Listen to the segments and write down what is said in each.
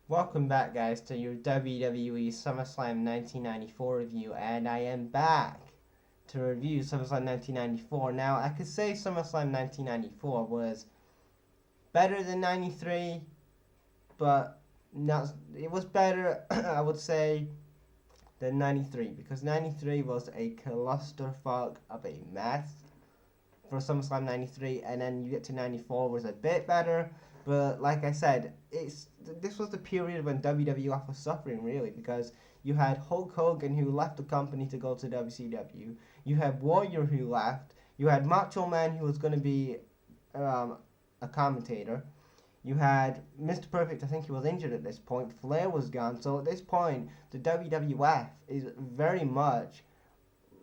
Welcome back, guys, to your WWE SummerSlam 1994 review, and I am back to review SummerSlam 1994. Now, I could say SummerSlam 1994 was better than 93, but not. It was better, I would say, than 93 because 93 was a clusterfuck of a mess for SummerSlam 93, and then you get to 94 was a bit better. But like I said, this was the period when WWF was suffering really because you had Hulk Hogan who left the company to go to WCW. You had Warrior who left. You had Macho Man who was going to be um, a commentator. You had Mr. Perfect, I think he was injured at this point. Flair was gone. So at this point, the WWF is very much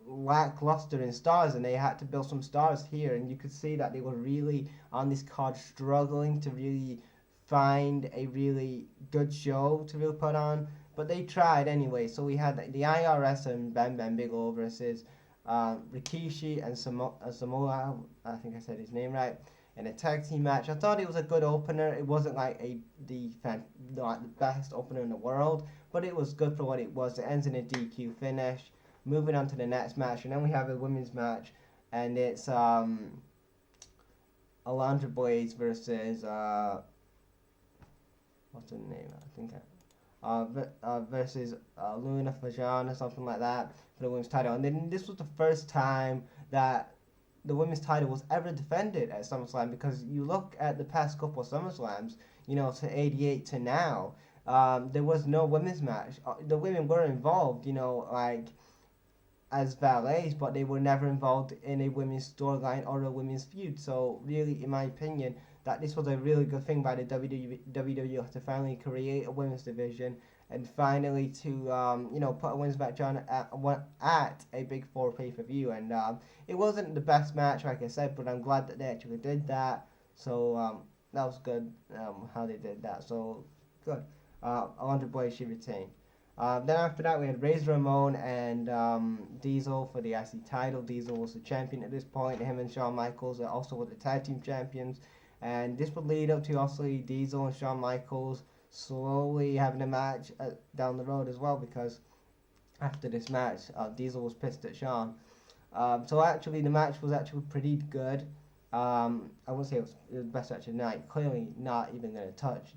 lackluster in stars, and they had to build some stars here, and you could see that they were really on this card struggling to really find a really good show to really put on, but they tried anyway. So we had the IRS and Bam Bam Bigelow versus Rikishi and Samoa, I think I said his name right, in a tag team match. I thought it was a good opener. It wasn't like the best opener in the world, but it was good for what it was. It ends in a DQ finish. Moving on to the next match, and then we have a women's match, and it's Alundra Blaze versus what's her name? I think versus Luna Fajan or something like that for the women's title. And then this was the first time that the women's title was ever defended at SummerSlam, because you look at the past couple of SummerSlams, to 88 to now, there was no women's match. The women were involved, like as valets, but they were never involved in a women's storyline or a women's feud. So really, in my opinion, that this was a really good thing by the WWE to finally create a women's division and finally to put a women's match on at a Big Four pay-per-view. And it wasn't the best match, like I said, but I'm glad that they actually did that. So that was good how they did that. So good. Alundra Blaze, she retained. Then after that, we had Razor Ramon and Diesel for the IC title. Diesel was the champion at this point. Him and Shawn Michaels are also were the tag team champions. And this would lead up to obviously Diesel and Shawn Michaels slowly having a match down the road as well, because after this match, Diesel was pissed at Shawn. So actually, the match was actually pretty good. I wouldn't say it was the best match of the night. Clearly not even going to touch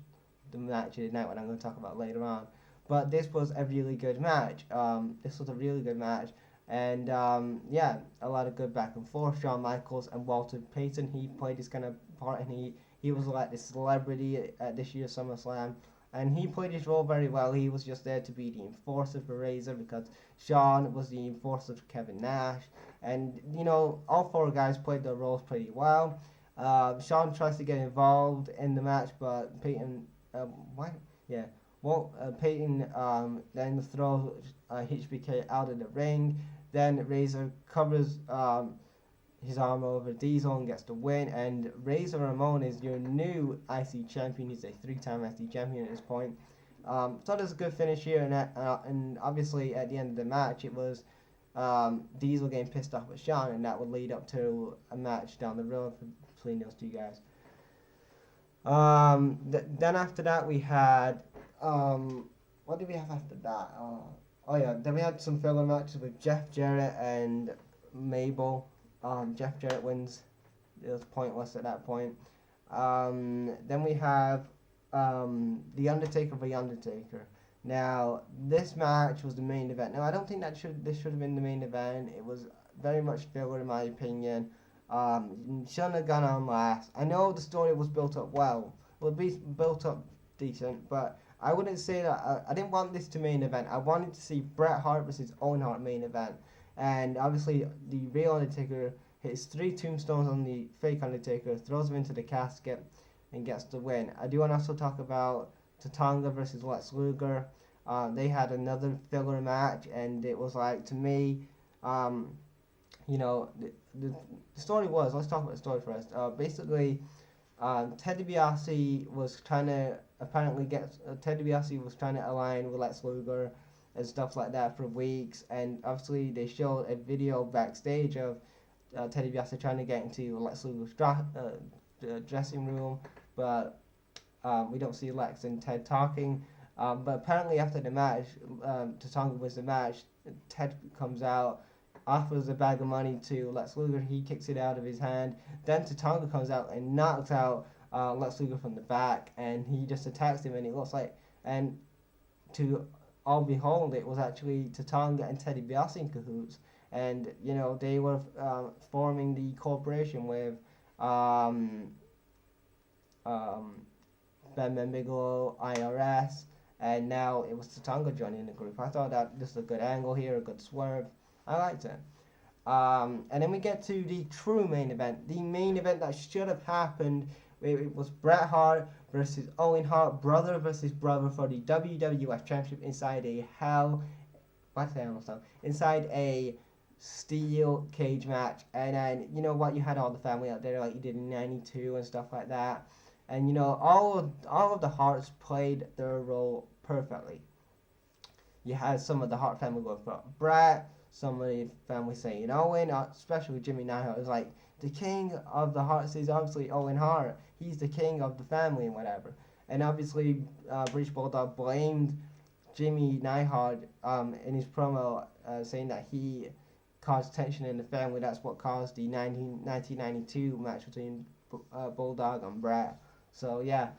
the match of the night, what I'm going to talk about later on. But this was a really good match. This was a really good match. And yeah, a lot of good back and forth. Shawn Michaels and Walter Payton, he played this kind of part, and he was like the celebrity at this year's SummerSlam. And he played his role very well. He was just there to be the enforcer for Razor, because Shawn was the enforcer for Kevin Nash. And, all four guys played their roles pretty well. Shawn tries to get involved in the match, but Payton, why? Yeah. Well, Payton then throws HBK out of the ring. Then Razor covers his arm over Diesel and gets the win. And Razor Ramon is your new IC champion. He's a 3-time IC champion at this point. So there's a good finish here. And obviously at the end of the match, it was Diesel getting pissed off at Shawn, and that would lead up to a match down the road between those two guys. Then after that, we had what did we have after that? Oh yeah, then we had some filler matches with Jeff Jarrett and Mabel. Jeff Jarrett wins. It was pointless at that point. Then we have The Undertaker v. Undertaker. Now, this match was the main event. Now, I don't think this should have been the main event. It was very much filler in my opinion. Shouldn't have gone on last. I know the story was built up well. It would be built up decent, but I wouldn't say that. I didn't want this to main event. I wanted to see Bret Hart versus Owen Hart main event. And obviously, the real Undertaker hits 3 tombstones on the fake Undertaker, throws him into the casket, and gets the win. I do want to also talk about Tatanka versus Lex Luger. They had another filler match, and it was like, to me, the story was, let's talk about the story first. Basically, Ted DiBiase was trying to Ted DiBiase was trying to align with Lex Luger and stuff like that for weeks, and obviously they showed a video backstage of Ted DiBiase trying to get into Lex Luger's dressing room, but we don't see Lex and Ted talking. But apparently after the match, Tatanka wins the match. Ted comes out, offers a bag of money to Lex Luger. He kicks it out of his hand. Then Tatanka comes out and knocks out Lex Luger from the back, and he just attacks him. And it looks like, and to all behold, it was actually Tatanka and Teddy DiBiase in cahoots. And they were forming the corporation with Ben Bigelow, IRS, and now it was Tatanka joining the group. I thought that this was a good angle here, a good swerve. I liked it. And then we get to the true main event, the main event that should have happened. It was Bret Hart versus Owen Hart, brother versus brother for the WWF Championship inside a inside a steel cage match. And then you had all the family out there like you did in '92 and stuff like that. And all of the Harts played their role perfectly. You had some of the Hart family going for Bret, some of the family saying Owen, especially Jimmy Neidhart. It was like, the king of the Harts is obviously Owen Hart. He's the king of the family and whatever. And obviously, British Bulldog blamed Jimmy Neidhart in his promo, saying that he caused tension in the family. That's what caused the 1992 match between Bulldog and Bret. So yeah.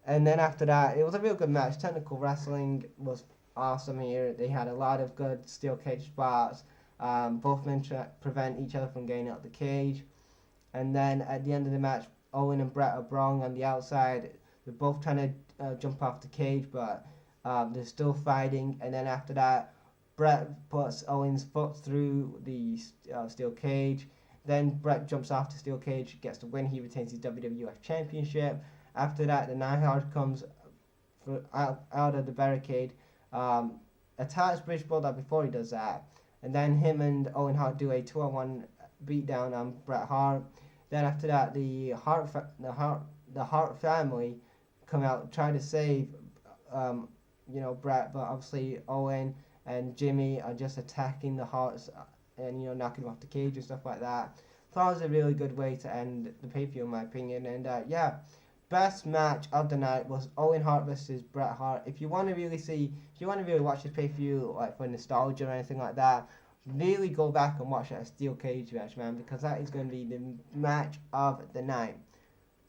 And then after that, it was a real good match. Technical wrestling was awesome here. They had a lot of good steel cage spots. Both men prevent each other from getting out the cage. And then at the end of the match, Owen and Bret are brawling on the outside. They're both trying to jump off the cage, but they're still fighting. And then after that, Bret puts Owen's foot through the steel cage. Then Bret jumps off the steel cage, gets the win. He retains his WWF Championship. After that, the Neidhart comes out of the barricade, attacks British Bulldog before he does that. And then him and Owen Hart do a 2-on-1 beatdown on Bret Hart. Then after that, the Hart family come out, try to save Bret, but obviously Owen and Jimmy are just attacking the Harts and knocking them off the cage and stuff like that. Thought it was a really good way to end the pay-per-view in my opinion. And best match of the night was Owen Hart versus Bret Hart. If you want to really watch this pay-per-view like for nostalgia or anything like that, really go back and watch that steel cage match, man, because that is going to be the match of the night.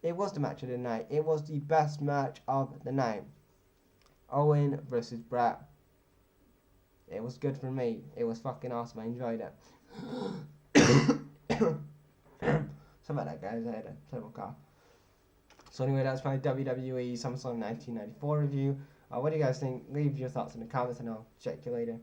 It was the match of the night. It was the best match of the night. Owen versus Bret. It was good for me. It was fucking awesome. I enjoyed it. Sorry about that, guys. I had a terrible cough. So anyway, that's my WWE SummerSlam 1994 review. What do you guys think? Leave your thoughts in the comments and I'll check you later.